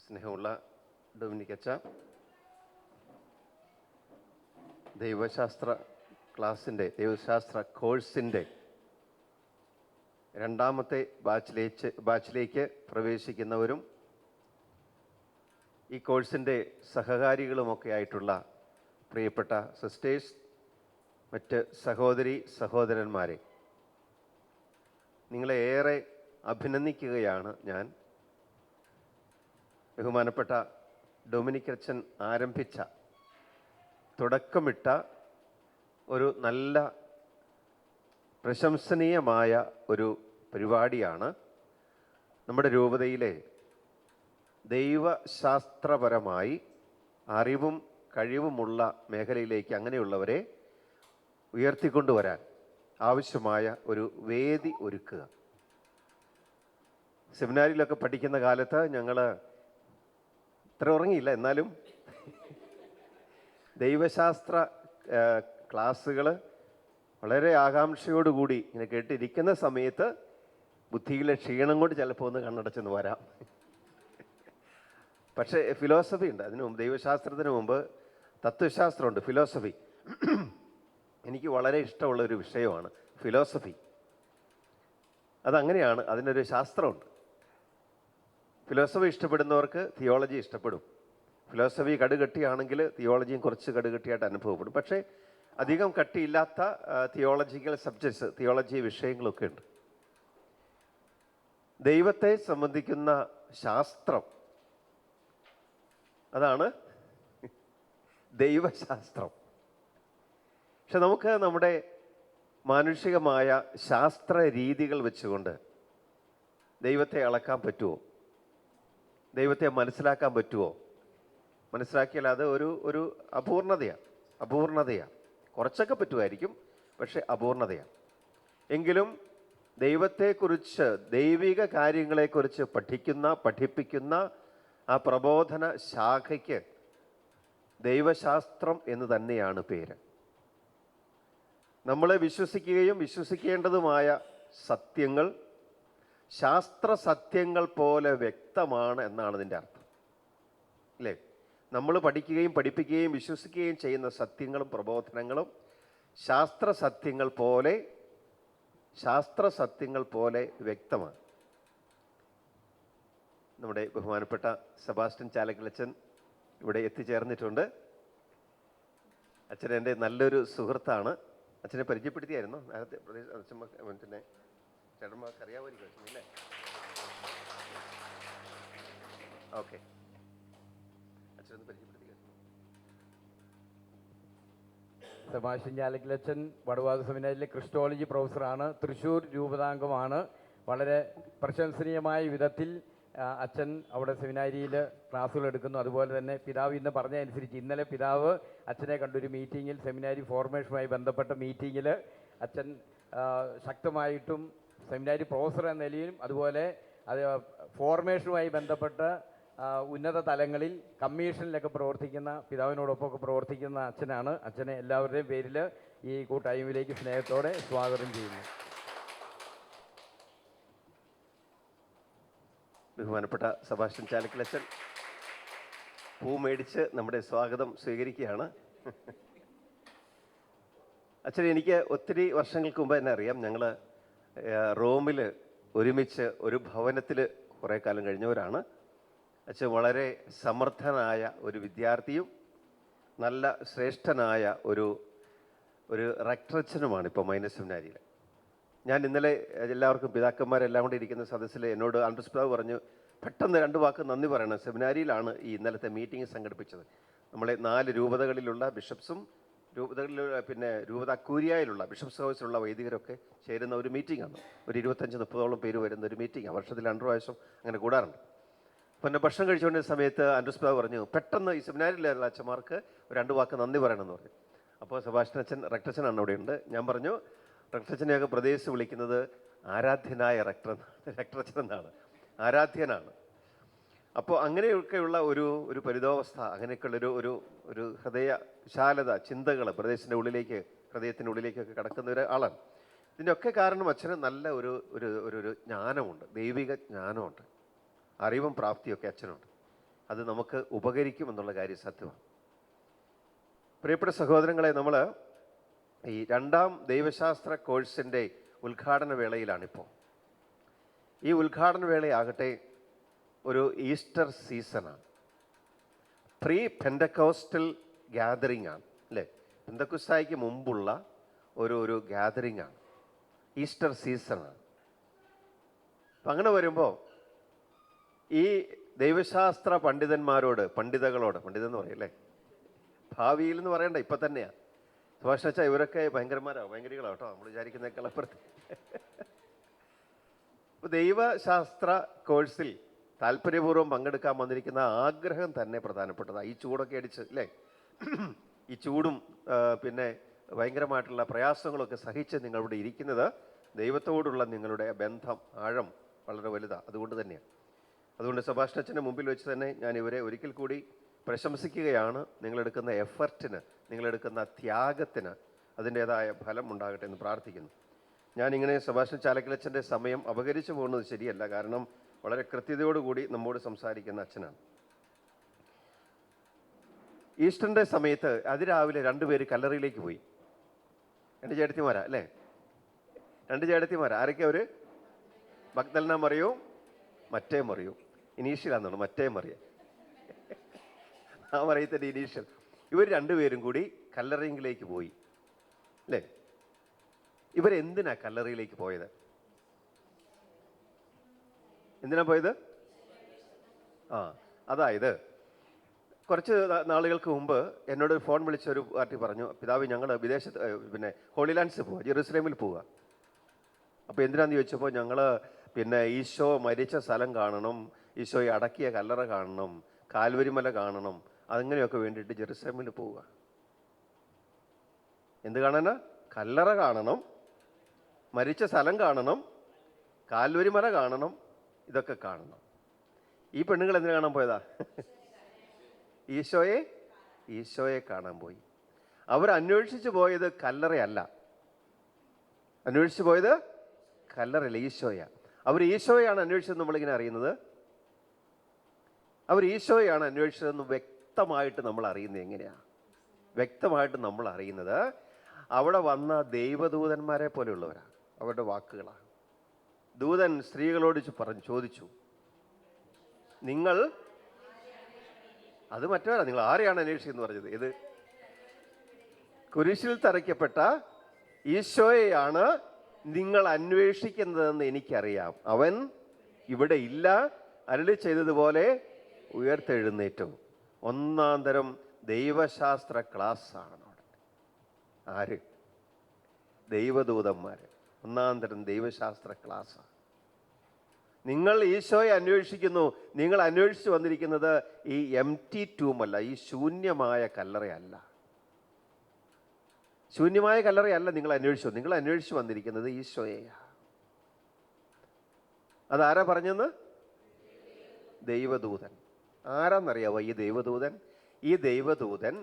സ്നേഹമുള്ള ഡൊമിനിക്കച്ച, ദൈവശാസ്ത്ര കോഴ്സിൻ്റെ രണ്ടാമത്തെ ബാച്ചിലേക്ക് പ്രവേശിക്കുന്നവരും ഈ കോഴ്സിൻ്റെ സഹകാരികളുമൊക്കെ ആയിട്ടുള്ള പ്രിയപ്പെട്ട സിസ്റ്റേഴ്സ്, മറ്റ് സഹോദരന്മാരെ, നിങ്ങളെ ഏറെ അഭിനന്ദിക്കുകയാണ് ഞാൻ. ബഹുമാനപ്പെട്ട ഡൊമിനിക്കച്ചൻ ആരംഭിച്ച, തുടക്കമിട്ട ഒരു നല്ല പ്രശംസനീയമായ ഒരു പരിപാടിയാണ് നമ്മുടെ രൂപതയിലെ ദൈവശാസ്ത്രപരമായി അറിവും കഴിവുമുള്ള മേഖലയിലേക്ക് അങ്ങനെയുള്ളവരെ ഉയർത്തിക്കൊണ്ടുവരാൻ ആവശ്യമായ ഒരു വേദി ഒരുക്കുക. സെമിനാരിയിലൊക്കെ പഠിക്കുന്ന കാലത്ത് ഞങ്ങൾ ഇത്ര ഉറങ്ങിയില്ല, എന്നാലും ദൈവശാസ്ത്ര ക്ലാസ്സുകൾ വളരെ ആകാംക്ഷയോടുകൂടി ഇങ്ങനെ കേട്ടിരിക്കുന്ന സമയത്ത് ബുദ്ധിയിലെ ക്ഷീണം കൊണ്ട് ചിലപ്പോൾ ഒന്ന് കണ്ണടച്ചെന്ന് വരാം. പക്ഷേ ഫിലോസഫി ഉണ്ട് അതിനു മുമ്പ്, ദൈവശാസ്ത്രത്തിന് മുമ്പ് തത്വശാസ്ത്രമുണ്ട്, ഫിലോസഫി. എനിക്ക് വളരെ ഇഷ്ടമുള്ളൊരു വിഷയമാണ് ഫിലോസഫി. അതങ്ങനെയാണ്, അതിനൊരു ശാസ്ത്രമുണ്ട്. ഫിലോസഫി ഇഷ്ടപ്പെടുന്നവർക്ക് തിയോളജി ഇഷ്ടപ്പെടും. ഫിലോസഫി കടുകട്ടിയാണെങ്കിൽ തിയോളജിയും കുറച്ച് കടുകട്ടിയായിട്ട് അനുഭവപ്പെടും. പക്ഷേ അധികം കട്ടിയില്ലാത്ത തിയോളജിക്കൽ സബ്ജക്ട്സ്, തിയോളജി വിഷയങ്ങളൊക്കെ ഉണ്ട്. ദൈവത്തെ സംബന്ധിക്കുന്ന ശാസ്ത്രം, അതാണ് ദൈവശാസ്ത്രം. പക്ഷെ നമുക്ക് നമ്മുടെ മാനുഷികമായ ശാസ്ത്ര രീതികൾ വെച്ചുകൊണ്ട് ദൈവത്തെ അളക്കാൻ പറ്റുമോ? ദൈവത്തെ മനസ്സിലാക്കാൻ പറ്റുമോ? മനസ്സിലാക്കിയാൽ അത് ഒരു അപൂർണതയാണ്. കുറച്ചൊക്കെ പറ്റുമായിരിക്കും, പക്ഷെ അപൂർണതയാണ്. എങ്കിലും ദൈവത്തെക്കുറിച്ച്, ദൈവിക കാര്യങ്ങളെക്കുറിച്ച് പഠിപ്പിക്കുന്ന ആ പ്രബോധന ശാഖയ്ക്ക് ദൈവശാസ്ത്രം എന്ന് തന്നെയാണ് പേര്. നമ്മളെ വിശ്വസിക്കേണ്ടതുമായ സത്യങ്ങൾ ശാസ്ത്ര സത്യങ്ങൾ പോലെ വ്യക്തമാണ് എന്നാണ് ഇതിൻ്റെ അർത്ഥം, അല്ലേ? നമ്മൾ പഠിപ്പിക്കുകയും വിശ്വസിക്കുകയും ചെയ്യുന്ന സത്യങ്ങളും പ്രബോധനങ്ങളും ശാസ്ത്ര സത്യങ്ങൾ പോലെ വ്യക്തമാണ്. നമ്മുടെ ബഹുമാനപ്പെട്ട സെബാസ്റ്റ്യൻ ചാലക്കലച്ചൻ ഇവിടെ എത്തിച്ചേർന്നിട്ടുണ്ട്. അച്ഛൻ എൻ്റെ നല്ലൊരു സുഹൃത്താണ്. അച്ഛനെ പരിചയപ്പെടുത്തിയായിരുന്നു നേരത്തെ. പിന്നെ ചേട്ടന്മാർക്ക് അറിയാമായിരിക്കും അല്ലേ? ഓക്കെ, അച്ഛനൊന്ന് പരിചയപ്പെടുത്തി. സെബാസ്റ്റ്യൻ ചാലക്കലച്ചൻ വടവാത് സെമിനാരിലെ ക്രിസ്റ്റോളജി പ്രൊഫസറാണ്. തൃശ്ശൂർ രൂപതാംഗമാണ്. വളരെ പ്രശംസനീയമായ വിധത്തിൽ അച്ഛൻ അവിടെ സെമിനാരിയിൽ ക്ലാസ്സുകൾ എടുക്കുന്നു. അതുപോലെ തന്നെ പിതാവ് ഇന്ന് പറഞ്ഞതനുസരിച്ച് ഇന്നലെ പിതാവ് അച്ഛനെ കണ്ടൊരു മീറ്റിങ്ങിൽ, സെമിനാരി ഫോർമേഷനുമായി ബന്ധപ്പെട്ട മീറ്റിങ്ങിൽ അച്ഛൻ ശക്തമായിട്ടും സെമിനാരി പ്രൊഫസർ എന്ന നിലയിലും അതുപോലെ അത് ഫോർമേഷനുമായി ബന്ധപ്പെട്ട ഉന്നത തലങ്ങളിൽ കമ്മീഷനിലൊക്കെ പ്രവർത്തിക്കുന്ന, പിതാവിനോടൊപ്പമൊക്കെ പ്രവർത്തിക്കുന്ന അച്ഛനാണ്. അച്ഛനെ എല്ലാവരുടെയും പേരിൽ ഈ കൂട്ടായ്മയിലേക്ക് സ്നേഹത്തോടെ സ്വാഗതം ചെയ്യുന്നു. ബഹുമാനപ്പെട്ട സെബാസ്റ്റ്യൻ ചാലക്കലച്ചൻ പൂ മേടിച്ച് നമ്മുടെ സ്വാഗതം സ്വീകരിക്കുകയാണ്. അച്ഛൻ എനിക്ക് ഒത്തിരി വർഷങ്ങൾക്ക് മുമ്പ് തന്നെ അറിയാം. ഞങ്ങൾ റോമിൽ ഒരുമിച്ച് ഒരു ഭവനത്തിൽ കുറേ കാലം കഴിഞ്ഞവരാണ്. അച്ഛൻ വളരെ സമർത്ഥനായ ഒരു വിദ്യാർത്ഥിയും നല്ല ശ്രേഷ്ഠനായ ഒരു റെക്ടറച്ഛനുമാണ് ഇപ്പോൾ മൈനസ് സെമിനാരിയിൽ. ഞാൻ ഇന്നലെ എല്ലാവർക്കും, പിതാക്കന്മാരെല്ലാം കൂടി ഇരിക്കുന്ന സദസ്സിൽ എന്നോട് ആൻഡ്രൂസ് പിതാവ് പറഞ്ഞു, പെട്ടെന്ന് 2 വാക്ക് നന്ദി പറയണം. സെമിനാരിയിലാണ് ഈ ഇന്നലത്തെ മീറ്റിംഗ് സംഘടിപ്പിച്ചത്. നമ്മളെ 4 രൂപതകളിലുള്ള ബിഷപ്സും പിന്നെ രൂപത കൂരിയായിലുള്ള ബിഷപ്സ് ഹൗസിലുള്ള വൈദികരൊക്കെ ചേരുന്ന ഒരു മീറ്റിംഗാണ്. ഒരു 25-30ഓളം പേര് വരുന്ന ഒരു മീറ്റിംഗാണ്. വർഷത്തിൽ 2 പ്രാവശ്യം അങ്ങനെ കൂടാറുണ്ട്. പിന്നെ ഭക്ഷണം കഴിച്ചുകൊണ്ടിരുന്ന സമയത്ത് ആൻഡ്രൂസ് പിതാവ് പറഞ്ഞു, പെട്ടെന്ന് ഈ സെമിനാരിയിലുള്ള അച്ഛന്മാർക്ക് 2 വാക്ക് നന്ദി പറയണമെന്ന് പറഞ്ഞു. അപ്പോൾ സെബാസ്റ്റ്യൻ അച്ഛൻ റെക്ടറച്ഛനാണ് അവിടെ ഉണ്ട്. ഞാൻ പറഞ്ഞു, റെക്ടറച്ഛനെയൊക്കെ പ്രദേശത്ത് വിളിക്കുന്നത് ആരാധ്യനായ റെക്ടറച്ഛൻ എന്നാണ്, ആരാധ്യനാണ്. അപ്പോൾ അങ്ങനെയൊക്കെയുള്ള ഒരു പരിതോവസ്ഥ, അങ്ങനെയൊക്കെയുള്ളൊരു ഒരു ഹൃദയ വിശാലത, ചിന്തകൾ പ്രദേശത്തിൻ്റെ ഉള്ളിലേക്ക്, ഹൃദയത്തിൻ്റെ ഉള്ളിലേക്കൊക്കെ കടക്കുന്ന ഒരാളാണ്. ഇതിൻ്റെയൊക്കെ കാരണം അച്ഛന് നല്ല ഒരു ജ്ഞാനമുണ്ട്, ദൈവിക ജ്ഞാനമുണ്ട്, അറിവും പ്രാപ്തിയൊക്കെ അച്ഛനുണ്ട്. അത് നമുക്ക് ഉപകരിക്കുമെന്നുള്ള കാര്യം സത്യമാണ്. പ്രിയപ്പെട്ട സഹോദരങ്ങളെ, നമ്മൾ ഈ 2ാം ദൈവശാസ്ത്ര കോഴ്സിൻ്റെ ഉദ്ഘാടന വേളയിലാണിപ്പോൾ. ഈ ഉദ്ഘാടന വേളയാകട്ടെ ഒരു ഈസ്റ്റർ സീസണാണ്. പ്രീ പെൻഡക്കോസ്റ്റൽ ഗ്യാതറിംഗ് ആണ്, അല്ലേ? പെന്തക്കുസ്തായ്ക്ക് മുമ്പുള്ള ഒരു ഗ്യാതറിംഗ് ആണ്, ഈസ്റ്റർ സീസണാണ്. അപ്പം അങ്ങനെ വരുമ്പോൾ ഈ ദൈവശാസ്ത്ര പണ്ഡിതകളോട് പണ്ഡിതെന്ന് പറയല്ലേ, ഭാവിയിൽ എന്ന് പറയണ്ട, ഇപ്പം തന്നെയാണ്. സുഭാഷ് അച്ഛാ, ഇവരൊക്കെ ഭയങ്കരികളാണ് കേട്ടോ, നമ്മൾ വിചാരിക്കുന്നേക്കാൾ അപ്പുറത്ത്. അപ്പോൾ ദൈവശാസ്ത്ര കോഴ്സിൽ താല്പര്യപൂർവ്വം പങ്കെടുക്കാൻ വന്നിരിക്കുന്ന ആഗ്രഹം തന്നെ പ്രധാനപ്പെട്ടതാണ്. ഈ ചൂടൊക്കെ അടിച്ച്, അല്ലേ, ഈ ചൂടും പിന്നെ ഭയങ്കരമായിട്ടുള്ള പ്രയാസങ്ങളൊക്കെ സഹിച്ച് നിങ്ങളിവിടെ ഇരിക്കുന്നത് ദൈവത്തോടുള്ള നിങ്ങളുടെ ബന്ധം, ആഴം വളരെ വലുതാണ്. അതുകൊണ്ട് സുഭാഷ് അച്ഛൻ്റെ മുമ്പിൽ വെച്ച് തന്നെ ഞാൻ ഇവരെ ഒരിക്കൽ കൂടി പ്രശംസിക്കുകയാണ്. നിങ്ങളെടുക്കുന്ന എഫർട്ടിന്, നിങ്ങളെടുക്കുന്ന ത്യാഗത്തിന് അതിൻ്റേതായ ഫലം ഉണ്ടാകട്ടെ എന്ന് പ്രാർത്ഥിക്കുന്നു. ഞാനിങ്ങനെ സെബാസ്റ്റ്യൻ ചാലക്കലച്ഛൻ്റെ സമയം അപകരിച്ചു പോകുന്നത് ശരിയല്ല, കാരണം വളരെ കൃത്യതയോടുകൂടി നമ്മോട് സംസാരിക്കുന്ന അച്ഛനാണ്. ഈസ്റ്ററിൻ്റെ സമയത്ത് അതിരാവിലെ 2 പേര് കല്ലറയിലേക്ക് പോയി. 2 ചേട്ടത്തിമാരാ, അല്ലേ? 2 ചേട്ടത്തിമാരാ. ആരൊക്കെ അവർ? മഗ്ദലന മറിയവും മറ്റേ മറിയവും. ഇനീഷ്യലാണെന്നാണ്, മറ്റേ മറിയ, ആ മറിയത്തിൻ്റെ ഇനീഷ്യൽ. ഇവർ 2 പേരും കൂടി കല്ലറയിലേക്ക് പോയി, അല്ലേ? ഇവരെന്തിനാ കല്ലറയിലേക്ക് പോയത്? എന്തിനാ പോയത്? അതായത് കുറച്ച് നാളുകൾക്ക് മുമ്പ് എന്നോട് ഫോൺ വിളിച്ച ഒരു പാർട്ടി പറഞ്ഞു, പിതാവ് ഞങ്ങൾ വിദേശത്ത് പിന്നെ ഹോളി ലാൻഡ്സ് പോവുക, ജെറുസലേമിൽ പോവുക. അപ്പോൾ എന്തിനാന്ന് ചോദിച്ചപ്പോൾ ഞങ്ങൾ പിന്നെ ഈശോ മരിച്ച സ്ഥലം കാണണം, ഈശോയെ അടക്കിയ കല്ലറ കാണണം, കാൽവരിമല കാണണം, അങ്ങനെയൊക്കെ വേണ്ടിയിട്ട് ജെറുസലേമിൽ പോവുക. എന്ത് കാണാനാ? കല്ലറ കാണണം, മരിച്ച സ്ഥലം കാണണം, കാൽവരിമല കാണണം, ഇതൊക്കെ കാണണം. ഈ പെണ്ണുങ്ങൾ എന്തിനു കാണാൻ പോയതാ? ഈശോയെ കാണാൻ പോയി. അവർ അന്വേഷിച്ചു പോയത് കല്ലറയല്ല, ഈശോയാ. അവർ ഈശോയാണ് അന്വേഷിച്ചത്. നമ്മളിങ്ങനെ അറിയുന്നത് അവർ ഈശോയാണ് അന്വേഷിച്ചതെന്ന് വ്യക്തമായിട്ട് നമ്മൾ അറിയുന്നത് എങ്ങനെയാണ്? വ്യക്തമായിട്ട് നമ്മൾ അറിയുന്നത് അവിടെ വന്ന ദൈവദൂതന്മാരെ പോലെയുള്ളവരാണ്, അവരുടെ വാക്കുകളാണ്. ദൂതൻ സ്ത്രീകളോട് ചോദിച്ചു, നിങ്ങൾ, അത് മറ്റവരാ, നിങ്ങൾ ആരെയാണ് അന്വേഷിച്ചെന്ന് പറഞ്ഞത്? ഇത് കുരിശിൽ തറയ്ക്കപ്പെട്ട ഈശോയെയാണ് നിങ്ങൾ അന്വേഷിക്കുന്നതെന്ന് എനിക്കറിയാം. അവൻ ഇവിടെ ഇല്ല, അരുളി ചെയ്തതുപോലെ ഉയർത്തെഴുന്നേറ്റു. 1-ാം തരം ദൈവശാസ്ത്ര ക്ലാസ്സാണ് അവിടെ. ആര്? ദൈവദൂതന്മാർ. 1-ാം തരം ദൈവശാസ്ത്ര ക്ലാസ്സാണ്. നിങ്ങൾ ഈശോയെ അന്വേഷിക്കുന്നു. നിങ്ങൾ അന്വേഷിച്ച് വന്നിരിക്കുന്നത് ഈ എംപ്റ്റി ടൂമല്ല, ഈ ശൂന്യമായ കല്ലറയല്ല. ശൂന്യമായ കല്ലറയല്ല നിങ്ങൾ അന്വേഷിച്ചു വന്നിരിക്കുന്നത് ഈശോയെയാ. അതാരാ പറഞ്ഞെന്ന്? ദൈവദൂതൻ. ആരാന്നറിയാവോ ഈ ദൈവദൂതൻ? ഈ ദൈവദൂതൻ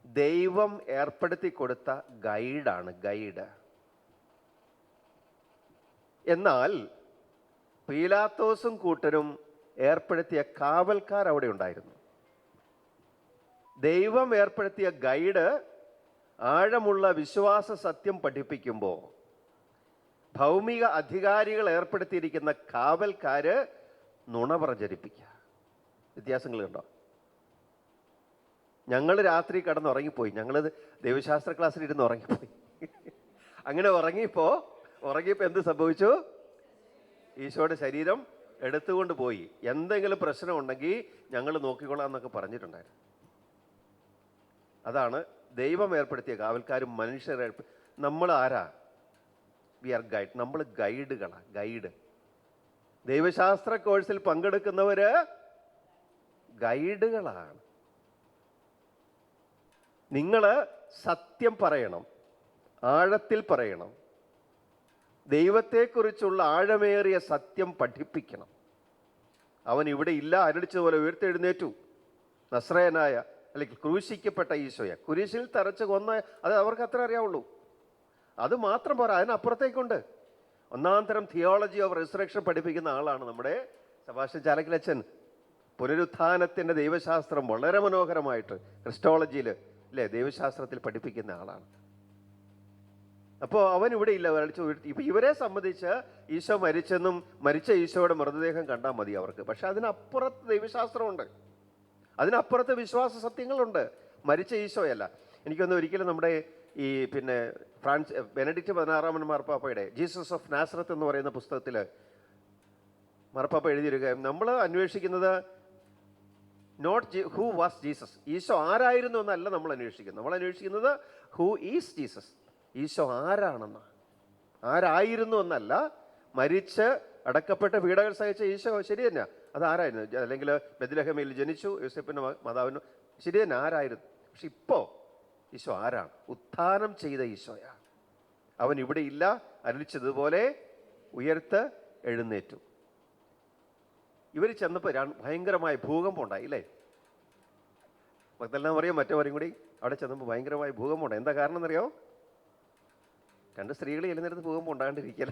ദൈവം ഏർപ്പെടുത്തി കൊടുത്ത ഗൈഡാണ്, ഗൈഡ്. എന്നാൽ പീലാത്തോസും കൂട്ടരും ഏർപ്പെടുത്തിയ കാവൽക്കാർ അവിടെ ഉണ്ടായിരുന്നു. ദൈവം ഏർപ്പെടുത്തിയ ഗൈഡ് ആഴമുള്ള വിശ്വാസ സത്യം പഠിപ്പിക്കുമ്പോൾ ഭൗമിക അധികാരികൾ ഏർപ്പെടുത്തിയിരിക്കുന്ന കാവൽക്കാര് നുണ പ്രചരിപ്പിക്കുക. വ്യത്യാസങ്ങൾ കണ്ടോ? ഞങ്ങൾ രാത്രി കിടന്നുറങ്ങിപ്പോയി, ഞങ്ങൾ ദൈവശാസ്ത്ര ക്ലാസ്സിൽ ഇരുന്ന് ഉറങ്ങിപ്പോയി. അങ്ങനെ ഉറങ്ങിയപ്പോൾ എന്ത് സംഭവിച്ചു? ഈശോയുടെ ശരീരം എടുത്തുകൊണ്ട് പോയി. എന്തെങ്കിലും പ്രശ്നമുണ്ടെങ്കിൽ ഞങ്ങൾ നോക്കിക്കൊള്ളാം എന്നൊക്കെ പറഞ്ഞിട്ടുണ്ടായിരുന്നു. അതാണ് ദൈവം ഏർപ്പെടുത്തിയ കാവൽക്കാരും മനുഷ്യരെ. നമ്മൾ ആരാ? We are guide. നമ്മൾ ഗൈഡുകളാണ്, ഗൈഡ്. ദൈവശാസ്ത്ര കോഴ്സിൽ പങ്കെടുക്കുന്നവര് ഗൈഡുകളാണ്. നിങ്ങൾ സത്യം പറയണം, ആഴത്തിൽ പറയണം, ദൈവത്തെക്കുറിച്ചുള്ള ആഴമേറിയ സത്യം പഠിപ്പിക്കണം. അവൻ ഇവിടെ ഇല്ല, അരുളിച്ചതുപോലെ ഉയർത്തെഴുന്നേറ്റു. നസ്രയനായ അല്ലെങ്കിൽ ക്രൂശിക്കപ്പെട്ട ഈശോയെ കുരിശിൽ തറച്ച് കൊന്ന, അത് അവർക്ക് അത്ര അറിയാവുള്ളൂ. അത് മാത്രം പോരാ, അതിനപ്പുറത്തേക്കുണ്ട്. 1-ാം തരം തിയോളജി ഓഫ് റിസറക്ഷൻ പഠിപ്പിക്കുന്ന ആളാണ് നമ്മുടെ സെബാസ്റ്റ്യൻ ചാലക്കലച്ഛൻ. പുനരുത്ഥാനത്തിൻ്റെ ദൈവശാസ്ത്രം വളരെ മനോഹരമായിട്ട് ക്രിസ്റ്റോളജിയിൽ അല്ലേ ദൈവശാസ്ത്രത്തിൽ പഠിപ്പിക്കുന്ന ആളാണ്. അപ്പോൾ അവൻ ഇവിടെ ഇല്ല, ഇപ്പം ഇവരെ സംബന്ധിച്ച് ഈശോ മരിച്ചെന്നും മരിച്ച ഈശോയുടെ മൃതദേഹം കണ്ടാൽ മതി അവർക്ക്. പക്ഷെ അതിനപ്പുറത്ത് ദൈവശാസ്ത്രമുണ്ട്, അതിനപ്പുറത്ത് വിശ്വാസ സത്യങ്ങളുണ്ട്. മരിച്ച ഈശോയല്ല. എനിക്കൊന്ന് ഒരിക്കലും നമ്മുടെ ഈ ബെനഡിക്റ്റ് 16 മാർപ്പാപ്പയുടെ ജീസസ് ഓഫ് നാസറത്ത് എന്ന് പറയുന്ന പുസ്തകത്തിൽ മാർപ്പാപ്പ എഴുതിയിരിക്കുക, നമ്മൾ അന്വേഷിക്കുന്നത് not who was Jesus, Isho ആരായിരുന്നു എന്നല്ല നമ്മൾ അന്വേഷിക്കുന്നത്. നമ്മൾ അന്വേഷിക്കുന്നത് ഹൂ ഈസ് ജീസസ്, ഈശോ ആരായിരുന്നു എന്നല്ല. മരിച്ച് അടക്കപ്പെട്ട പീഡകൾ സഹിച്ച ഈശോ ശരി തന്നെ, അതാരായിരുന്നു? അല്ലെങ്കിൽ ബെത്ലഹേമിൽ ജനിച്ചു, യോസേപ്പിൻ്റെ മാതാവിന് ശരി തന്നെ, ആരായിരുന്നു? പക്ഷെ ഇപ്പോൾ ഈശോ ആരാണ്? ഉത്ഥാനം ചെയ്ത ഈശോയാണ്. അവൻ ഇവിടെ ഇല്ല, അരുളിച്ചതുപോലെ ഉയർത്ത് എഴുന്നേറ്റു. ഇവർ ചെന്നപ്പോൾ ഭയങ്കരമായ ഭൂകമ്പം ഉണ്ടായി അല്ലേ? മഗ്ദലന മറിയം മറ്റവരും കൂടി അവിടെ ചെന്നപ്പോൾ ഭയങ്കരമായ ഭൂകമ്പം ഉണ്ടായി. എന്താ കാരണം എന്നറിയോ? 2 സ്ത്രീകൾ ചെല്ലുന്നിടത്ത് ഭൂകമ്പം ഉണ്ടാകാണ്ടിരിക്കല.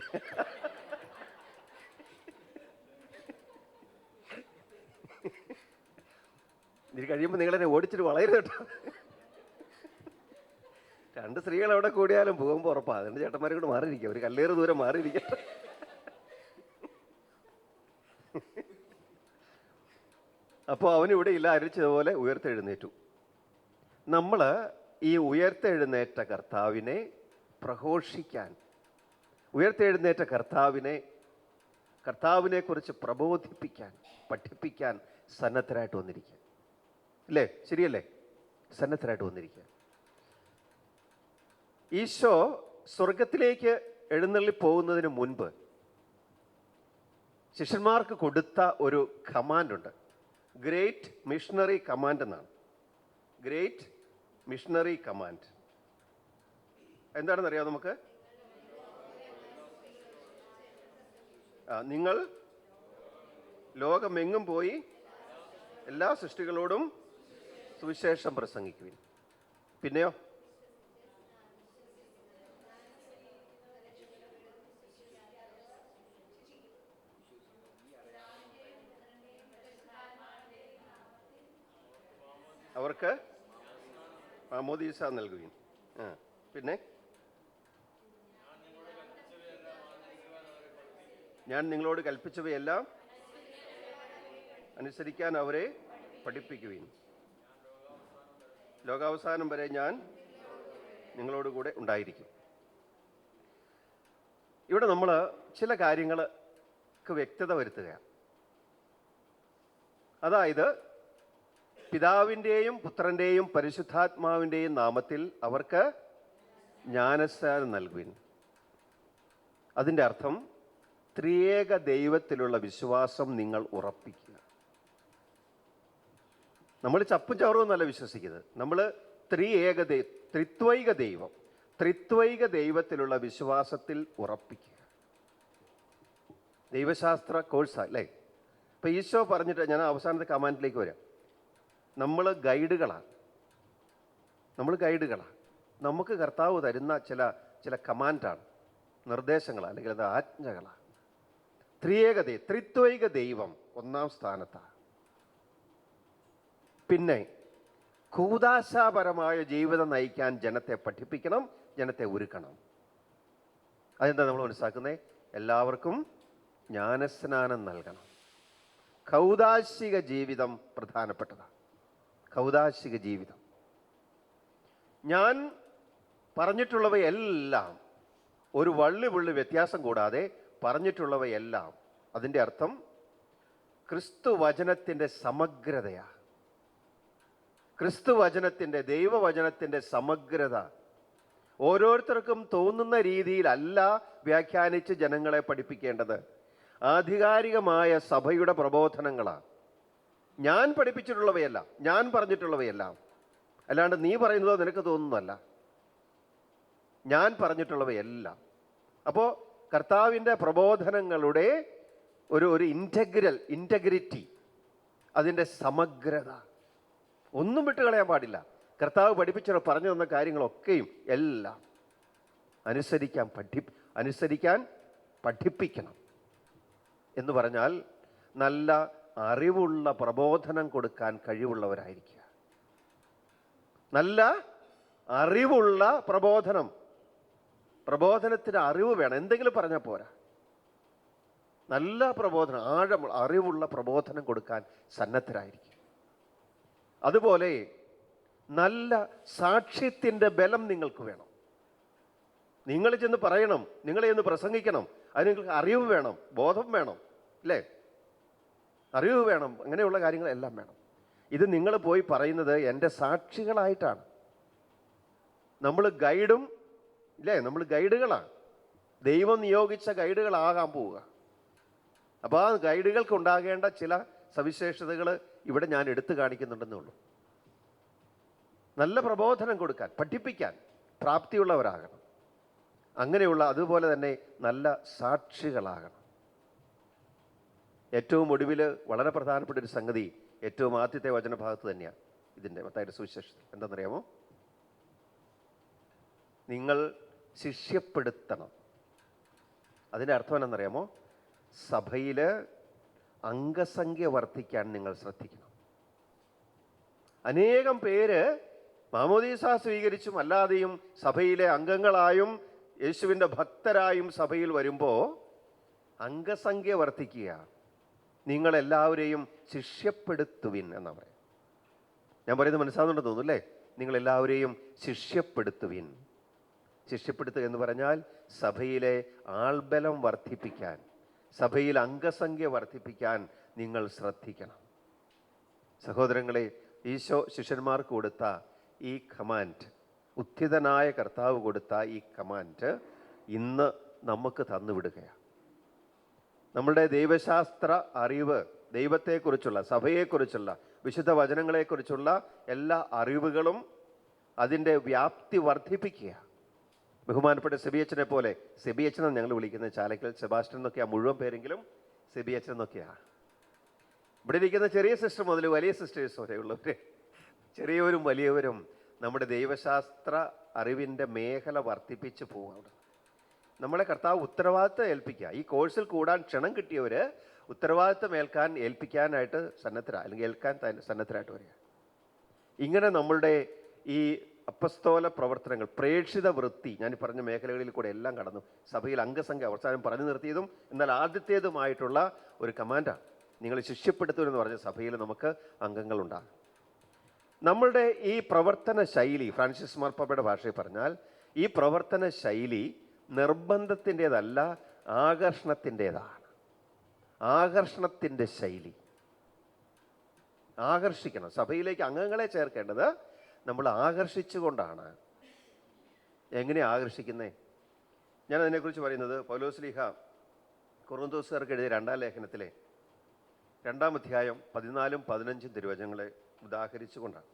ഇത് കഴിയുമ്പോൾ നിങ്ങളെന്നെ ഓടിച്ചിട്ട് വളയരുത് കേട്ടോ. 2 സ്ത്രീകൾ അവിടെ കൂടിയാലും ഭൂകമ്പം ഉറപ്പാണ്. 2 ചേട്ടന്മാരെ കൂടെ മാറിയിരിക്കുക, ഒരു കല്ലേറ് ദൂരം മാറിയിരിക്കട്ടെ. അപ്പോൾ അവനിവിടെ ഇല്ല, അരിച്ചതുപോലെ ഉയർത്തെഴുന്നേറ്റു. നമ്മൾ ഈ ഉയർത്തെഴുന്നേറ്റ കർത്താവിനെ പ്രഘോഷിക്കാൻ, ഉയർത്തെഴുന്നേറ്റ കർത്താവിനെ കുറിച്ച് പ്രബോധിപ്പിക്കാൻ, പഠിപ്പിക്കാൻ സന്നദ്ധരായിട്ട് വന്നിരിക്കുക അല്ലേ? ശരിയല്ലേ? സന്നദ്ധരായിട്ട് വന്നിരിക്കുക. ഈശോ സ്വർഗത്തിലേക്ക് എഴുന്നള്ളി പോകുന്നതിന് മുൻപ് ശിഷ്യന്മാർക്ക് കൊടുത്ത ഒരു കമാൻഡുണ്ട്, ഗ്രേറ്റ് മിഷണറി കമാൻഡ് എന്നാണ്. ഗ്രേറ്റ് മിഷണറി കമാൻഡ് എന്താണെന്ന് അറിയാം നമുക്ക്? നിങ്ങൾ ലോകമെങ്ങും പോയി എല്ലാ സൃഷ്ടികളോടും സുവിശേഷം പ്രസംഗിക്കുവിൻ. പിന്നെയോ? അവർക്ക് മാമോദീസ നൽകുവിൻ. പിന്നെ ഞാൻ നിങ്ങളോട് കൽപ്പിച്ചവയെല്ലാം അനുസരിക്കാൻ അവരെ പഠിപ്പിക്കുവിൻ. ലോകാവസാനം വരെ ഞാൻ നിങ്ങളോട് കൂടെ ഉണ്ടായിരിക്കും. ഇവിടെ നമ്മൾ ചില കാര്യങ്ങൾക്ക് വ്യക്തത വരുത്തുകയാണ്. അതായത് പിതാവിൻ്റെയും പുത്രൻ്റെയും പരിശുദ്ധാത്മാവിൻ്റെയും നാമത്തിൽ അവർക്ക് ജ്ഞാനസ്നാനം നൽകുവിൻ. അതിൻ്റെ അർത്ഥം ത്രിയേക ദൈവത്തിലുള്ള വിശ്വാസം നിങ്ങൾ ഉറപ്പിക്കുക. നമ്മൾ ചപ്പും ചവറും എന്നല്ല വിശ്വസിക്കുന്നത്, നമ്മൾ ത്രിത്വൈക ദൈവത്തിലുള്ള വിശ്വാസത്തിൽ ഉറപ്പിക്കുക. ദൈവശാസ്ത്ര കോഴ്സാണ് അല്ലേ? ഇപ്പം ഈശോ പറഞ്ഞിട്ട് ഞാൻ അവസാനത്തെ കമാൻഡിലേക്ക് വരാം. നമ്മൾ ഗൈഡുകളാണ്. നമുക്ക് കർത്താവ് തരുന്ന ചില കമാൻഡാണ്, നിർദ്ദേശങ്ങളാണ്, അല്ലെങ്കിൽ അത് ആജ്ഞകളാണ്. ത്രിത്വൈക ദൈവം 1-ാം സ്ഥാനത്താണ്. പിന്നെ കൂദാശാപരമായ ജീവിതം നയിക്കാൻ ജനത്തെ പഠിപ്പിക്കണം, ജനത്തെ ഒരുക്കണം. അതെന്താ നമ്മൾ മനസ്സിലാക്കുന്നത്? എല്ലാവർക്കും ജ്ഞാനസ്നാനം നൽകണം. കൗദാശിക ജീവിതം പ്രധാനപ്പെട്ടതാണ്. കൗദാശിക ജീവിതം. ഞാൻ പറഞ്ഞിട്ടുള്ളവയെല്ലാം ഒരു വള്ളി വ്യത്യാസം കൂടാതെ പറഞ്ഞിട്ടുള്ളവയെല്ലാം, അതിൻ്റെ അർത്ഥം ക്രിസ്തുവചനത്തിൻ്റെ സമഗ്രതയാണ്. ദൈവവചനത്തിൻ്റെ സമഗ്രത ഓരോരുത്തർക്കും തോന്നുന്ന രീതിയിലല്ല വ്യാഖ്യാനിച്ച് ജനങ്ങളെ പഠിപ്പിക്കേണ്ടത്. ആധികാരികമായ സഭയുടെ പ്രബോധനങ്ങളാണ്. ഞാൻ പഠിപ്പിച്ചിട്ടുള്ളവയല്ല, ഞാൻ പറഞ്ഞിട്ടുള്ളവയെല്ലാം. അല്ലാണ്ട് നീ പറയുന്നതോ നിനക്ക് തോന്നുന്നതല്ല, ഞാൻ പറഞ്ഞിട്ടുള്ളവയെല്ലാം. അപ്പോൾ കർത്താവിൻ്റെ പ്രബോധനങ്ങളുടെ ഒരു ഇൻറ്റഗ്രിറ്റി, അതിൻ്റെ സമഗ്രത ഒന്നും വിട്ടുകളയാൻ പാടില്ല. കർത്താവ് പറഞ്ഞു തന്ന കാര്യങ്ങളൊക്കെയും എല്ലാം അനുസരിക്കാൻ പഠിപ്പിക്കണം എന്ന് പറഞ്ഞാൽ നല്ല അറിവുള്ള പ്രബോധനം കൊടുക്കാൻ കഴിവുള്ളവരായിരിക്കുക. നല്ല അറിവുള്ള പ്രബോധനത്തിന് അറിവ് വേണം. എന്തെങ്കിലും പറഞ്ഞാൽ പോരാ. നല്ല പ്രബോധനം, അറിവുള്ള പ്രബോധനം കൊടുക്കാൻ സന്നദ്ധരായിരിക്കും. അതുപോലെ നല്ല സാക്ഷ്യത്തിൻ്റെ ബലം നിങ്ങൾക്ക് വേണം. നിങ്ങൾ ചെന്ന് പറയണം, നിങ്ങളെ ചെന്ന് പ്രസംഗിക്കണം. അതിന് നിങ്ങൾക്ക് അറിവ് വേണം, ബോധം വേണം, അല്ലേ? അറിവ് വേണം, അങ്ങനെയുള്ള കാര്യങ്ങളെല്ലാം വേണം. ഇത് നിങ്ങൾ പോയി പറയുന്നത് എൻ്റെ സാക്ഷികളായിട്ടാണ്. നമ്മൾ ഗൈഡും, ഇല്ലേ? നമ്മൾ ഗൈഡുകളാണ്, ദൈവം നിയോഗിച്ച ഗൈഡുകളാകാൻ പോവുക. അപ്പോൾ ആ ഗൈഡുകൾക്ക് ഉണ്ടാകേണ്ട ചില സവിശേഷതകൾ ഇവിടെ ഞാൻ എടുത്തു കാണിക്കുന്നുണ്ടെന്നേ ഉള്ളൂ. നല്ല പ്രബോധനം കൊടുക്കാൻ, പഠിപ്പിക്കാൻ പ്രാപ്തിയുള്ളവരാകണം. അങ്ങനെയുള്ള, അതുപോലെ തന്നെ നല്ല സാക്ഷികളാകണം. ഏറ്റവും ഒടുവിൽ വളരെ പ്രധാനപ്പെട്ട ഒരു സംഗതി ഏറ്റവും ആദ്യത്തെ വചനഭാഗത്ത് തന്നെയാണ് ഇതിൻ്റെ മത്തായിയുടെ സുവിശേഷത്തിൽ. എന്താണെന്നറിയാമോ? നിങ്ങൾ ശിഷ്യപ്പെടുത്തണം. അതിൻ്റെ അർത്ഥം എന്താണെന്നറിയാമോ? സഭയിൽ അംഗസംഖ്യ വർദ്ധിക്കാൻ നിങ്ങൾ ശ്രദ്ധിക്കണം. അനേകം പേര് മാമോദീസ സ്വീകരിച്ചും അല്ലാതെയും സഭയിലെ അംഗങ്ങളായും യേശുവിൻ്റെ ഭക്തരായും സഭയിൽ വരുമ്പോൾ അംഗസംഖ്യ വർദ്ധിക്കുക. നിങ്ങളെല്ലാവരെയും ശിഷ്യപ്പെടുത്തുവിൻ എന്നാണ് പറയുന്നത്. ഞാൻ പറയുന്നത് മനസ്സിലാകുന്നുണ്ടെന്ന് തോന്നുന്നു, അല്ലേ? നിങ്ങളെല്ലാവരെയും ശിഷ്യപ്പെടുത്തുവിൻ. ശിഷ്യപ്പെടുത്തുക എന്ന് പറഞ്ഞാൽ സഭയിലെ ആൾബലം വർദ്ധിപ്പിക്കാൻ, സഭയിൽ അംഗസംഖ്യ വർദ്ധിപ്പിക്കാൻ നിങ്ങൾ ശ്രദ്ധിക്കണം. സഹോദരങ്ങളെ, ഈശോ ശിഷ്യന്മാർക്ക് കൊടുത്ത ഈ കമാൻഡ്, ഉത്ഥിതനായ കർത്താവ് കൊടുത്ത ഈ കമാൻഡ് ഇന്ന് നമുക്ക് തന്നുവിടുകയാണ്. നമ്മളുടെ ദൈവശാസ്ത്ര അറിവ്, ദൈവത്തെക്കുറിച്ചുള്ള, സഭയെക്കുറിച്ചുള്ള, വിശുദ്ധ വചനങ്ങളെക്കുറിച്ചുള്ള എല്ലാ അറിവുകളും അതിൻ്റെ വ്യാപ്തി വർദ്ധിപ്പിക്കുക. ബഹുമാനപ്പെട്ട സെബിയച്ചനെ പോലെ, സെബിയച്ചനെന്ന് ഞങ്ങൾ വിളിക്കുന്നത് ചാലക്കൽ, സെബാസ്റ്റ്യൻ എന്നൊക്കെയാണ് മുഴുവൻ പേരെങ്കിലും സെബിയച്ചൻ എന്നൊക്കെയാണ്. ഇവിടെ ഇരിക്കുന്ന ചെറിയ സിസ്റ്റർ മുതൽ വലിയ സിസ്റ്റേഴ്സ് വരെയുള്ളവർ, ചെറിയവരും വലിയവരും നമ്മുടെ ദൈവശാസ്ത്ര അറിവിൻ്റെ മേഖല വർദ്ധിപ്പിച്ച് പോവുകയാണ്. നമ്മളെ കർത്താവ് ഉത്തരവാദിത്തം ഏൽപ്പിക്കുക. ഈ കോഴ്സിൽ കൂടാൻ ക്ഷണം കിട്ടിയവർ ഉത്തരവാദിത്തം ഏൽപ്പിക്കാനായിട്ട് സന്നദ്ധരാ, അല്ലെങ്കിൽ ഏൽക്കാൻ സന്നദ്ധരായിട്ട് വരിക. ഇങ്ങനെ നമ്മളുടെ ഈ അപ്പസ്തോല പ്രവർത്തനങ്ങൾ, പ്രേക്ഷിത വൃത്തി, ഞാൻ പറഞ്ഞ മേഖലകളിൽ കൂടെ എല്ലാം കടന്നു. സഭയിൽ അംഗസംഖ്യ അവസാനം പറഞ്ഞു നിർത്തിയതും എന്നാൽ ആദ്യത്തേതുമായിട്ടുള്ള ഒരു കമാൻഡാണ്. നിങ്ങൾ ശിഷ്യപ്പെടുത്തുമെന്ന് പറഞ്ഞ സഭയിൽ നമുക്ക് അംഗങ്ങളുണ്ടാകും. നമ്മളുടെ ഈ പ്രവർത്തന ശൈലി, ഫ്രാൻസിസ് മാർപ്പാപ്പയുടെ ഭാഷയിൽ പറഞ്ഞാൽ, ഈ പ്രവർത്തന ശൈലി നിർബന്ധത്തിൻ്റെതല്ല, ആകർഷണത്തിൻ്റെതാണ്. ആകർഷണത്തിൻ്റെ ശൈലി. ആകർഷിക്കണം. സഭയിലേക്ക് അംഗങ്ങളെ ചേർക്കേണ്ടത് നമ്മൾ ആകർഷിച്ചുകൊണ്ടാണ്. എങ്ങനെ ആകർഷിക്കുന്നേ? ഞാൻ അതിനെക്കുറിച്ച് പറയുന്നത് പൗലോസ്ലീഹ കൊറിന്തോസുകാർക്ക് എഴുതിയ 2-ാം ലേഖനത്തിലെ 2-ാം അധ്യായം 14-15 തിരുവചനങ്ങളെ ഉദാഹരിച്ചുകൊണ്ടാണ്.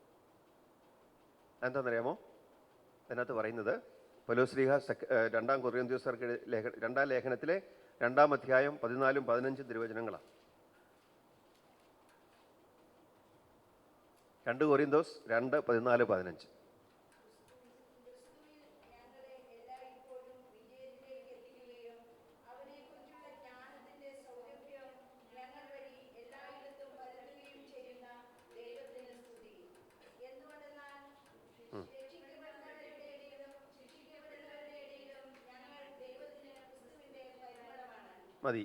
എന്താണെന്നറിയാമോ? അതിനകത്ത് പറയുന്നത് പൗലോസ്ലീഹ 2-ാം കൊറിന്തോസുകാർക്ക് 2-ാം ലേഖനത്തിലെ 2-ാം അധ്യായം 14-15 തിരുവചനങ്ങളാണ്. 2 കൊരിന്തോസ് 2:14-15. മതി.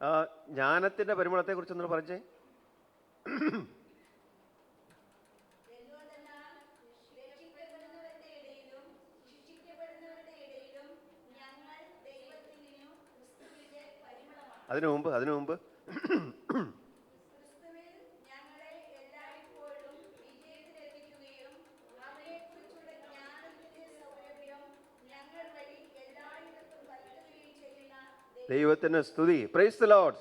ആ ജ്ഞാനത്തിൻ്റെ പരിമളത്തെക്കുറിച്ച് ഒന്ന് പറഞ്ഞേ. അതിനു മുമ്പ് ദൈവത്തിന് സ്തുതി. Praise the Lord.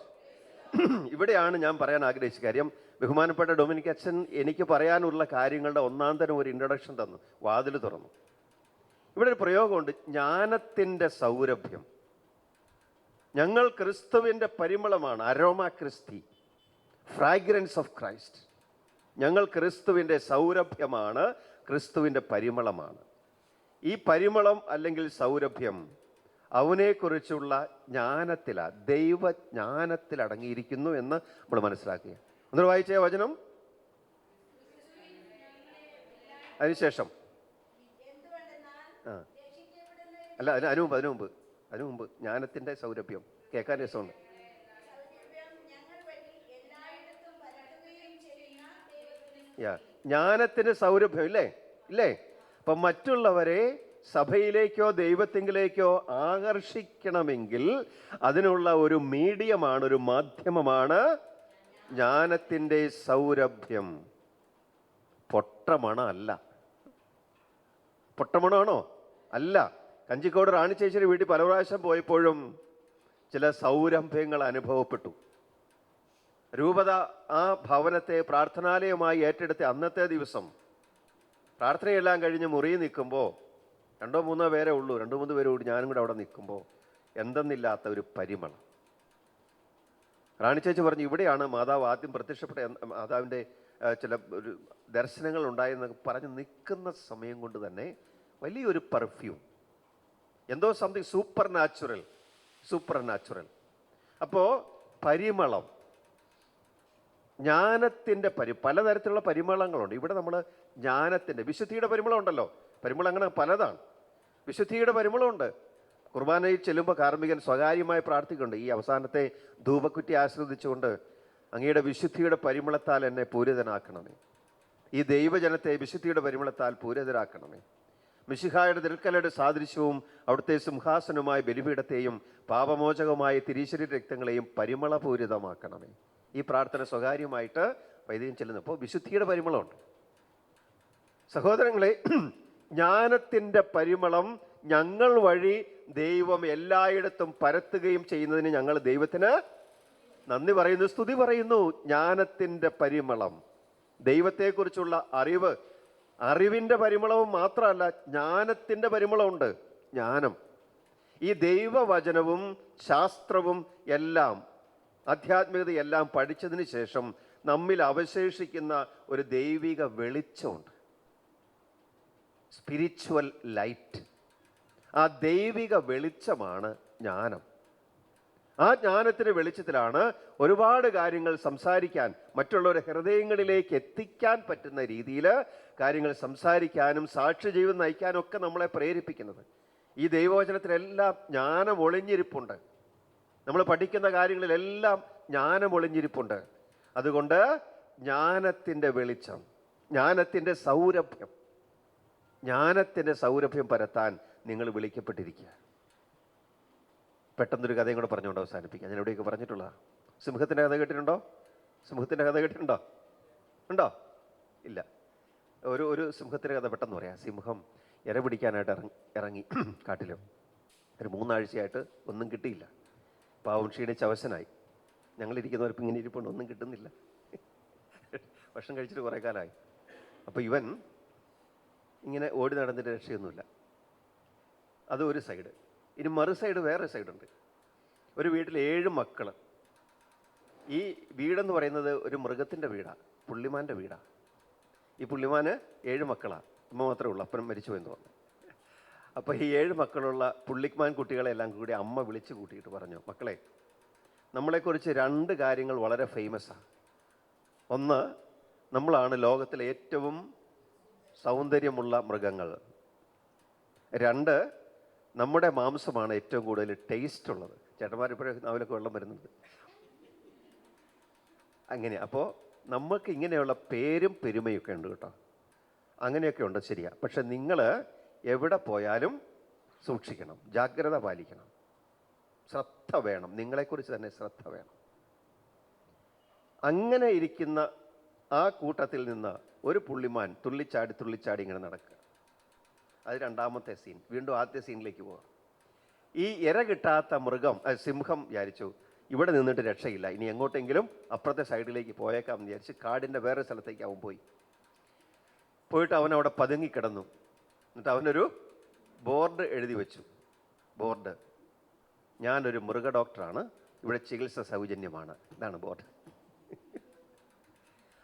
ഇവിടെയാണ് ഞാൻ പറയാൻ ആഗ്രഹിച്ച കാര്യം. ബഹുമാനപ്പെട്ട ഡൊമിനിക് അച്ഛൻ എനിക്ക് പറയാനുള്ള കാര്യങ്ങളുടെ ഒന്നാം തരം ഒരു ഇൻട്രൊഡക്ഷൻ തന്നു, വാതിൽ തുറന്നു. ഇവിടെ ഒരു പ്രയോഗമുണ്ട്, ജ്ഞാനത്തിൻ്റെ സൗരഭ്യം. ഞങ്ങൾ ക്രിസ്തുവിൻ്റെ പരിമളമാണ്, അരോമ ക്രിസ്തി, ഫ്രാഗ്രൻസ് ഓഫ് ക്രൈസ്റ്റ്. ഞങ്ങൾ ക്രിസ്തുവിൻ്റെ സൗരഭ്യമാണ്, ക്രിസ്തുവിൻ്റെ പരിമളമാണ്. ഈ പരിമളം അല്ലെങ്കിൽ സൗരഭ്യം അവനെക്കുറിച്ചുള്ള ജ്ഞാനത്തിലാണ്, ദൈവജ്ഞാനത്തിൽ അടങ്ങിയിരിക്കുന്നു എന്ന് നമ്മൾ മനസ്സിലാക്കുക. ഒന്ന് വായിച്ചേ വചനം. അതിനുശേഷം അല്ല, അതിനു മുമ്പ് ജ്ഞാനത്തിൻ്റെ സൗരഭ്യം കേൾക്കാൻ രസമുണ്ട്. ജ്ഞാനത്തിന് സൗരഭ്യം ഇല്ലേ? അപ്പം മറ്റുള്ളവരെ സഭയിലേക്കോ ദൈവത്തിങ്കിലേക്കോ ആകർഷിക്കണമെങ്കിൽ അതിനുള്ള ഒരു മീഡിയമാണ്, ഒരു മാധ്യമമാണ് ജ്ഞാനത്തിൻ്റെ സൗരഭ്യം. പൊട്ടമണ അല്ല. പൊട്ടമണമാണോ? അല്ല. കഞ്ചിക്കോട് റാണി ചേച്ചിയുടെ വീട്ടിൽ പല പ്രാവശ്യം പോയപ്പോഴും ചില സൗരഭ്യങ്ങൾ അനുഭവപ്പെട്ടു. രൂപത ആ ഭവനത്തെ പ്രാർത്ഥനാലയമായി ഏറ്റെടുത്ത അന്നത്തെ ദിവസം പ്രാർത്ഥനയെല്ലാം കഴിഞ്ഞ് മുറിയിൽ നിൽക്കുമ്പോൾ 2-3 പേരേ ഉള്ളൂ, 2-3 പേര് കൂടി ഞാനും കൂടെ അവിടെ നിൽക്കുമ്പോൾ എന്തെന്നില്ലാത്ത ഒരു പരിമളം. റാണി ചേച്ചി പറഞ്ഞു, ഇവിടെയാണ് മാതാവ് ആദ്യം പ്രത്യക്ഷപ്പെട്ട, മാതാവിൻ്റെ ചില ഒരു ദർശനങ്ങൾ ഉണ്ടായെന്നൊക്കെ പറഞ്ഞ് നിൽക്കുന്ന സമയം കൊണ്ട് തന്നെ വലിയൊരു പെർഫ്യൂം, എന്തോ സംതിങ് സൂപ്പർ നാച്ചുറൽ. അപ്പോൾ പരിമളം, ജ്ഞാനത്തിൻ്റെ പലതരത്തിലുള്ള പരിമളങ്ങളുണ്ട്. ഇവിടെ നമ്മൾ ജ്ഞാനത്തിൻ്റെ, വിശുദ്ധിയുടെ പരിമളം ഉണ്ടല്ലോ. പരിമളം അങ്ങനെ പലതാണ്. വിശുദ്ധിയുടെ പരിമളമുണ്ട്. കുർബാനയിൽ ചെല്ലുമ്പോൾ കാർമ്മികൻ സ്വകാര്യമായി പ്രാർത്ഥിക്കുന്നുണ്ട്, ഈ അവസാനത്തെ ധൂപക്കുറ്റി ആസ്വദിച്ചുകൊണ്ട് അങ്ങയുടെ വിശുദ്ധിയുടെ പരിമളത്താൽ എന്നെ പൂരിതനാക്കണമേ, ഈ ദൈവജനത്തെ വിശുദ്ധിയുടെ പരിമളത്താൽ പൂരിതരാക്കണമേ. മിശിഹായുടെ തിരുക്കലയുടെ സാദൃശ്യവും അവിടുത്തെ സിംഹാസനവുമായ ബലിപീഠത്തെയും പാപമോചകമായ തിരിശരീര രക്തങ്ങളെയും പരിമളപൂരിതമാക്കണമേ. ഈ പ്രാർത്ഥന സ്വകാര്യമായിട്ട് വൈദികൻ ചെല്ലുന്നപ്പോൾ വിശുദ്ധിയുടെ പരിമളമുണ്ട്. സഹോദരങ്ങളെ, ജ്ഞാനത്തിൻ്റെ പരിമളം ഞങ്ങൾ വഴി ദൈവം എല്ലായിടത്തും പരത്തുകയും ചെയ്യുന്നതിന് ഞങ്ങൾ ദൈവത്തിന് നന്ദി പറയുന്നു, സ്തുതി പറയുന്നു. ജ്ഞാനത്തിൻ്റെ പരിമളം, ദൈവത്തെക്കുറിച്ചുള്ള അറിവിൻ്റെ പരിമളവും മാത്രമല്ല, ജ്ഞാനത്തിൻ്റെ പരിമളമുണ്ട്. ജ്ഞാനം, ഈ ദൈവവചനവും ശാസ്ത്രവും എല്ലാം, ആധ്യാത്മികതയെല്ലാം പഠിച്ചതിന് ശേഷം നമ്മിൽ അവശേഷിക്കുന്ന ഒരു ദൈവിക വെളിച്ചമുണ്ട്, സ്പിരിച്വൽ ലൈറ്റ്. ആ ദൈവിക വെളിച്ചമാണ് ജ്ഞാനം. ആ ജ്ഞാനത്തിൻ്റെ വെളിച്ചത്തിലാണ് ഒരുപാട് കാര്യങ്ങൾ സംസാരിക്കാൻ, മറ്റുള്ളവരുടെ ഹൃദയങ്ങളിലേക്ക് എത്തിക്കാൻ പറ്റുന്ന രീതിയിൽ കാര്യങ്ങൾ സംസാരിക്കാനും സാക്ഷ്യജീവിതം നയിക്കാനും ഒക്കെ നമ്മളെ പ്രേരിപ്പിക്കുന്നത്. ഈ ദൈവവചനത്തിലെല്ലാം ജ്ഞാനം ഒളിഞ്ഞിരിപ്പുണ്ട്. നമ്മൾ പഠിക്കുന്ന കാര്യങ്ങളിലെല്ലാം ജ്ഞാനം ഒളിഞ്ഞിരിപ്പുണ്ട്. അതുകൊണ്ട് ജ്ഞാനത്തിൻ്റെ വെളിച്ചം, ജ്ഞാനത്തിൻ്റെ സൗരഭ്യം പരത്താൻ നിങ്ങൾ വിളിക്കപ്പെട്ടിരിക്കുക. പെട്ടെന്നൊരു കഥയും കൂടെ പറഞ്ഞുകൊണ്ട് അവസാനിപ്പിക്കാം. ഞാൻ എവിടെയൊക്കെ പറഞ്ഞിട്ടുള്ള സിംഹത്തിൻ്റെ കഥ കേട്ടിട്ടുണ്ടോ? ഉണ്ടോ? ഇല്ല. ഒരു സിംഹത്തിൻ്റെ കഥ പെട്ടെന്ന് പറയാം. സിംഹം ഇര പിടിക്കാനായിട്ട് ഇറങ്ങി കാട്ടിലും. ഒരു 3 ആഴ്ചയായിട്ട് ഒന്നും കിട്ടിയില്ല. പാവം ക്ഷീണിച്ച് അവശനായി. ഞങ്ങളിരിക്കുന്നവർക്ക് ഇങ്ങനെ ഇരിപ്പുണ്ട്, ഒന്നും കിട്ടുന്നില്ല. ഭക്ഷണം കഴിച്ചിട്ട് കുറേ കാലമായി. അപ്പോൾ ഇവൻ ഇങ്ങനെ ഓടി നടന്നിട്ട് രക്ഷയൊന്നുമില്ല. അത് ഒരു സൈഡ്. ഇനി മറു സൈഡ്, വേറെ സൈഡുണ്ട്. ഒരു വീട്ടിൽ 7 മക്കൾ. ഈ വീടെന്ന് പറയുന്നത് ഒരു മൃഗത്തിൻ്റെ വീടാണ്, പുള്ളിമാൻ്റെ വീടാണ്. ഈ പുള്ളിമാന് 7 മക്കളാണ്. അമ്മ മാത്രമേ ഉള്ളൂ, അപ്പനും മരിച്ചു എന്ന് പറഞ്ഞു. അപ്പോൾ ഈ 7 മക്കളുള്ള പുള്ളിമാൻ കുട്ടികളെല്ലാം കൂടി അമ്മ വിളിച്ചു കൂട്ടിയിട്ട് പറഞ്ഞു, മക്കളെ, നമ്മളെക്കുറിച്ച് 2 കാര്യങ്ങൾ വളരെ ഫേമസാണ്. ഒന്ന്, നമ്മളാണ് ലോകത്തിലെ ഏറ്റവും സൗന്ദര്യമുള്ള മൃഗങ്ങൾ. 2, നമ്മുടെ മാംസമാണ് ഏറ്റവും കൂടുതൽ ടേസ്റ്റ് ഉള്ളത്. ചേട്ടന്മാരിപ്പോഴും നാവിലൊക്കെ വെള്ളം വരുന്നുണ്ട്. അങ്ങനെ അപ്പോൾ നമുക്ക് ഇങ്ങനെയുള്ള പേരും പെരുമയൊക്കെ ഉണ്ട് കേട്ടോ. അങ്ങനെയൊക്കെ ഉണ്ട്, ശരിയാ. പക്ഷെ നിങ്ങൾ എവിടെ പോയാലും സൂക്ഷിക്കണം, ജാഗ്രത പാലിക്കണം, ശ്രദ്ധ വേണം, നിങ്ങളെക്കുറിച്ച് തന്നെ ശ്രദ്ധ വേണം. അങ്ങനെ ഇരിക്കുന്ന ആ കൂട്ടത്തിൽ നിന്ന് ഒരു പുള്ളിമാൻ തുള്ളിച്ചാടി ഇങ്ങനെ നടക്കുക. അത് 2ാമത്തെ സീൻ. വീണ്ടും ആദ്യത്തെ സീനിലേക്ക് പോകാം. ഈ ഇര കിട്ടാത്ത സിംഹം വിചാരിച്ചു, ഇവിടെ നിന്നിട്ട് രക്ഷയില്ല, ഇനി എങ്ങോട്ടെങ്കിലും അപ്പുറത്തെ സൈഡിലേക്ക് പോയേക്കാം എന്ന് വിചാരിച്ച് കാടിൻ്റെ വേറെ സ്ഥലത്തേക്ക് അവൻ പോയിട്ട് അവൻ അവിടെ പതുങ്ങിക്കിടന്നു. എന്നിട്ട് അവനൊരു ബോർഡ് എഴുതി വെച്ചു. ബോർഡ്, ഞാനൊരു മൃഗ ഡോക്ടറാണ്, ഇവിടെ ചികിത്സ സൗജന്യമാണ്. ഇതാണ് board.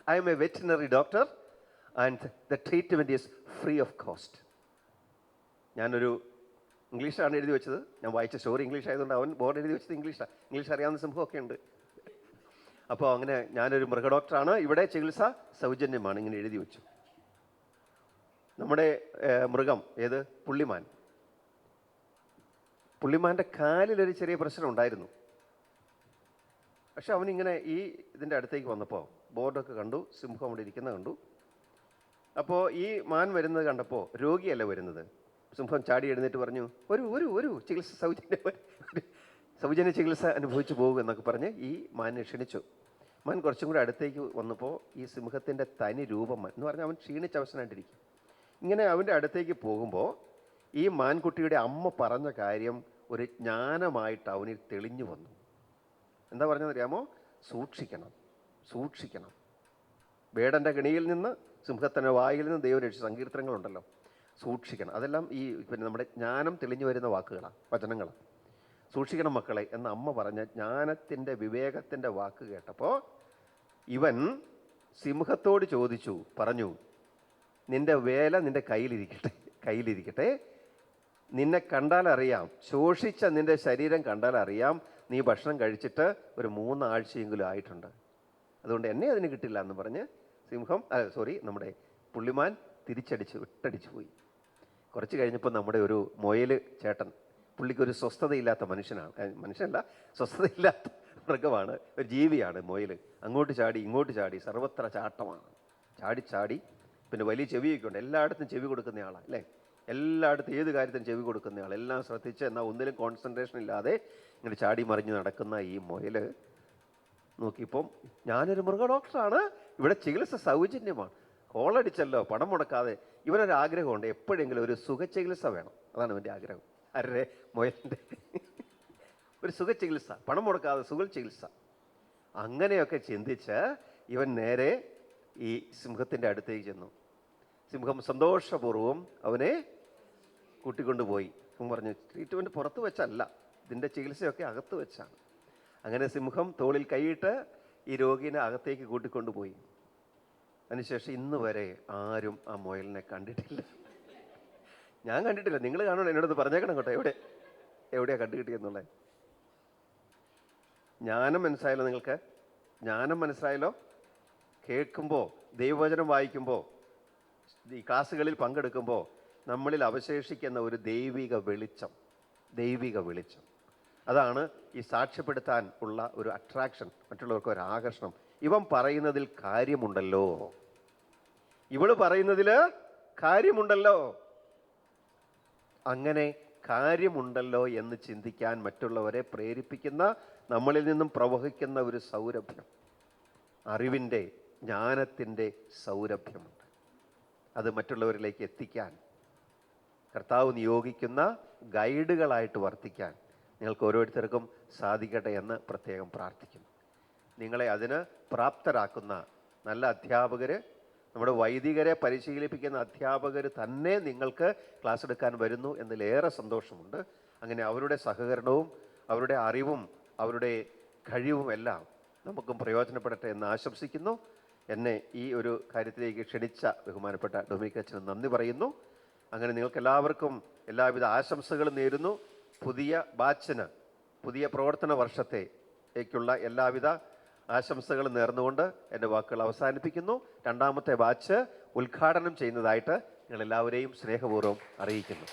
I M A veterinary doctor and the treatment is free of cost. ഞാനൊരു ഇംഗ്ലീഷാണ് എഴുതി വെച്ചത്. ഞാൻ വായിച്ച സ്റ്റോറി ഇംഗ്ലീഷ് ആയതുകൊണ്ട് അവൻ ബോർഡ് എഴുതി വെച്ചത് ഇംഗ്ലീഷാണ്. ഇംഗ്ലീഷ് അറിയാവുന്ന സിംഹമൊക്കെ ഉണ്ട്. അപ്പോൾ അങ്ങനെ ഞാനൊരു മൃഗഡോക്ടറാണ്, ഇവിടെ ചികിത്സ സൗജന്യമാണ്, ഇങ്ങനെ എഴുതി വെച്ചു. നമ്മുടെ മൃഗം ഏത്? പുള്ളിമാൻ. പുള്ളിമാൻ്റെ കാലിലൊരു ചെറിയ പ്രശ്നം ഉണ്ടായിരുന്നു. പക്ഷെ അവനിങ്ങനെ ഇതിൻ്റെ അടുത്തേക്ക് വന്നപ്പോൾ ബോർഡൊക്കെ കണ്ടു, സിംഹം അവിടെ ഇരിക്കുന്നത് കണ്ടു. അപ്പോൾ ഈ മാൻ വരുന്നത് കണ്ടപ്പോൾ, രോഗിയല്ല വരുന്നത്, സിംഹം ചാടി എഴുന്നേറ്റ് പറഞ്ഞു, ഒരു ചികിത്സ സൗജന്യ ചികിത്സ അനുഭവിച്ചു പോകും എന്നൊക്കെ പറഞ്ഞ് ഈ മാനിനെ ക്ഷണിച്ചു. മാൻ കുറച്ചും കൂടെ അടുത്തേക്ക് വന്നപ്പോൾ ഈ സിംഹത്തിൻ്റെ തനി രൂപം എന്ന് പറഞ്ഞാൽ അവൻ ക്ഷീണിച്ച അവസരമായിട്ടിരിക്കും. ഇങ്ങനെ അവൻ്റെ അടുത്തേക്ക് പോകുമ്പോൾ ഈ മാൻകുട്ടിയുടെ അമ്മ പറഞ്ഞ കാര്യം ഒരു ജ്ഞാനമായിട്ട് അവനിൽ തെളിഞ്ഞു വന്നു. എന്താ പറഞ്ഞതെന്നറിയാമോ? സൂക്ഷിക്കണം. വേടൻ്റെ കെണിയിൽ നിന്ന്, സിംഹത്തിൻ്റെ വായിൽ നിന്ന് ദൈവം രക്ഷിച്ച സങ്കീർത്തനങ്ങളുണ്ടല്ലോ, സൂക്ഷിക്കണം. അതെല്ലാം നമ്മുടെ ജ്ഞാനം തെളിഞ്ഞു വരുന്ന വാക്കുകളാണ്, വചനങ്ങളാണ്. സൂക്ഷിക്കണം മക്കളെ എന്ന് അമ്മ പറഞ്ഞ ജ്ഞാനത്തിൻ്റെ, വിവേകത്തിൻ്റെ വാക്ക് കേട്ടപ്പോൾ ഇവൻ സിംഹത്തോട് പറഞ്ഞു, നിൻ്റെ വേല നിൻ്റെ കയ്യിലിരിക്കട്ടെ. നിന്നെ കണ്ടാലറിയാം, ശോഷിച്ച നിൻ്റെ ശരീരം കണ്ടാലറിയാം നീ ഭക്ഷണം കഴിച്ചിട്ട് ഒരു 3 ആഴ്ചയെങ്കിലും ആയിട്ടുണ്ട്. അതുകൊണ്ട് എന്നെ അതിന് കിട്ടില്ല എന്ന് പറഞ്ഞ് നമ്മുടെ പുള്ളിമാൻ വിട്ടടിച്ചു പോയി. കുറച്ച് കഴിഞ്ഞപ്പോൾ നമ്മുടെ ഒരു മുയൽ ചേട്ടൻ, പുള്ളിക്കൊരു സ്വസ്ഥതയില്ലാത്ത മനുഷ്യനല്ല, സ്വസ്ഥതയില്ലാത്ത മൃഗമാണ്, ഒരു ജീവിയാണ് മുയൽ. അങ്ങോട്ട് ചാടി ഇങ്ങോട്ട് ചാടി, സർവത്ര ചാട്ടമാണ്. ചാടി പിന്നെ വലിയ ചെവിയൊക്കെ ഉണ്ട്, എല്ലായിടത്തും ചെവി കൊടുക്കുന്നയാളാണ് അല്ലേ? എല്ലായിടത്തും ഏത് കാര്യത്തിനും ചെവി കൊടുക്കുന്നയാൾ, എല്ലാം ശ്രദ്ധിച്ച് എന്നാൽ ഒന്നിലും കോൺസെൻട്രേഷൻ ഇല്ലാതെ ഇങ്ങനെ ചാടി മറിഞ്ഞ് നടക്കുന്ന ഈ മുയൽ നോക്കിയപ്പം, ഞാനൊരു മൃഗ ഡോക്ടറാണ്, ഇവിടെ ചികിത്സ സൗജന്യമാണ്, കോളടിച്ചല്ലോ പണം മുടക്കാതെ. ഇവനൊരാഗ്രഹമുണ്ട്, എപ്പോഴെങ്കിലും ഒരു സുഖചികിത്സ വേണം. അതാണ് ഇവൻ്റെ ആഗ്രഹം. ആരുടെ? മുയലിൻ്റെ. ഒരു സുഖചികിത്സ, പണം മുടക്കാതെ സുഖചികിത്സ. അങ്ങനെയൊക്കെ ചിന്തിച്ച് ഇവൻ നേരെ ഈ സിംഹത്തിൻ്റെ അടുത്തേക്ക് ചെന്നു. സിംഹം സന്തോഷപൂർവ്വം അവനെ കൂട്ടിക്കൊണ്ടുപോയി. പറഞ്ഞു, ട്രീറ്റ്മെൻറ്റ് പുറത്ത് വെച്ചല്ല, ഇതിൻ്റെ ചികിത്സയൊക്കെ അകത്ത് വെച്ചാണ്. അങ്ങനെ സിംഹം തോളിൽ കൈയിട്ട് ഈ രോഗിനെ അകത്തേക്ക് കൂട്ടിക്കൊണ്ടുപോയി. അതിനുശേഷം ഇന്ന് വരെ ആരും ആ മുയലിനെ കണ്ടിട്ടില്ല. ഞാൻ കണ്ടിട്ടില്ല, നിങ്ങൾ കാണണം, എന്നോട് പറഞ്ഞേക്കണം കേട്ടോ, എവിടെയാണ് കണ്ടുകിട്ടിയെന്നുള്ളത്. ജ്ഞാനം മനസ്സിലായല്ലോ നിങ്ങൾക്ക്? ജ്ഞാനം മനസ്സിലായല്ലോ? കേൾക്കുമ്പോൾ, ദൈവവചനം വായിക്കുമ്പോൾ, ഈ ക്ലാസ്സുകളിൽ പങ്കെടുക്കുമ്പോൾ നമ്മളിൽ അവശേഷിക്കുന്ന ഒരു ദൈവിക വെളിച്ചം. അതാണ് ഈ സാക്ഷ്യപ്പെടുത്താൻ ഉള്ള ഒരു അട്രാക്ഷൻ, മറ്റുള്ളവർക്ക് ഒരു ആകർഷണം. ഇവൻ പറയുന്നതിൽ കാര്യമുണ്ടല്ലോ, ഇവള് പറയുന്നതിൽ കാര്യമുണ്ടല്ലോ. അങ്ങനെ കാര്യമുണ്ടല്ലോ എന്ന് ചിന്തിക്കാൻ മറ്റുള്ളവരെ പ്രേരിപ്പിക്കുന്ന, നമ്മളിൽ നിന്നും പ്രവഹിക്കുന്ന ഒരു സൗരഭ്യം, അറിവിൻ്റെ, ജ്ഞാനത്തിൻ്റെ സൗരഭ്യമുണ്ട്. അത് മറ്റുള്ളവരിലേക്ക് എത്തിക്കാൻ കർത്താവ് നിയോഗിക്കുന്ന ഗൈഡുകളായിട്ട് വർത്തിക്കാൻ നിങ്ങൾക്ക് ഓരോരുത്തർക്കും സാധിക്കട്ടെ എന്ന് പ്രത്യേകം പ്രാർത്ഥിക്കുന്നു. നിങ്ങളെ അതിന് പ്രാപ്തരാക്കുന്ന നല്ല അധ്യാപകർ, നമ്മുടെ വൈദികരെ പരിശീലിപ്പിക്കുന്ന അധ്യാപകർ തന്നെ നിങ്ങൾക്ക് ക്ലാസ് എടുക്കാൻ വരുന്നു എന്നതിലേറെ സന്തോഷമുണ്ട്. അങ്ങനെ അവരുടെ സഹകരണവും അവരുടെ അറിവും അവരുടെ കഴിവും എല്ലാം നമുക്കും പ്രയോജനപ്പെടട്ടെ എന്ന് ആശംസിക്കുന്നു. എന്നെ ഈ ഒരു കാര്യത്തിലേക്ക് ക്ഷണിച്ച ബഹുമാനപ്പെട്ട ഡൊമിനിക് അച്ഛന് നന്ദി പറയുന്നു. അങ്ങനെ നിങ്ങൾക്കെല്ലാവർക്കും എല്ലാവിധ ആശംസകളും നേരുന്നു. പുതിയ ബാച്ചിന്, പുതിയ പ്രവർത്തന വർഷത്തേക്കുള്ള എല്ലാവിധ ആശംസകളും നേർന്നുകൊണ്ട് എൻ്റെ വാക്കുകൾ അവസാനിപ്പിക്കുന്നു. 2ാമത്തെ ബാച്ച് ഉദ്ഘാടനം ചെയ്യുന്നതായിട്ട് നിങ്ങളെല്ലാവരെയും സ്നേഹപൂർവ്വം അറിയിക്കുന്നു.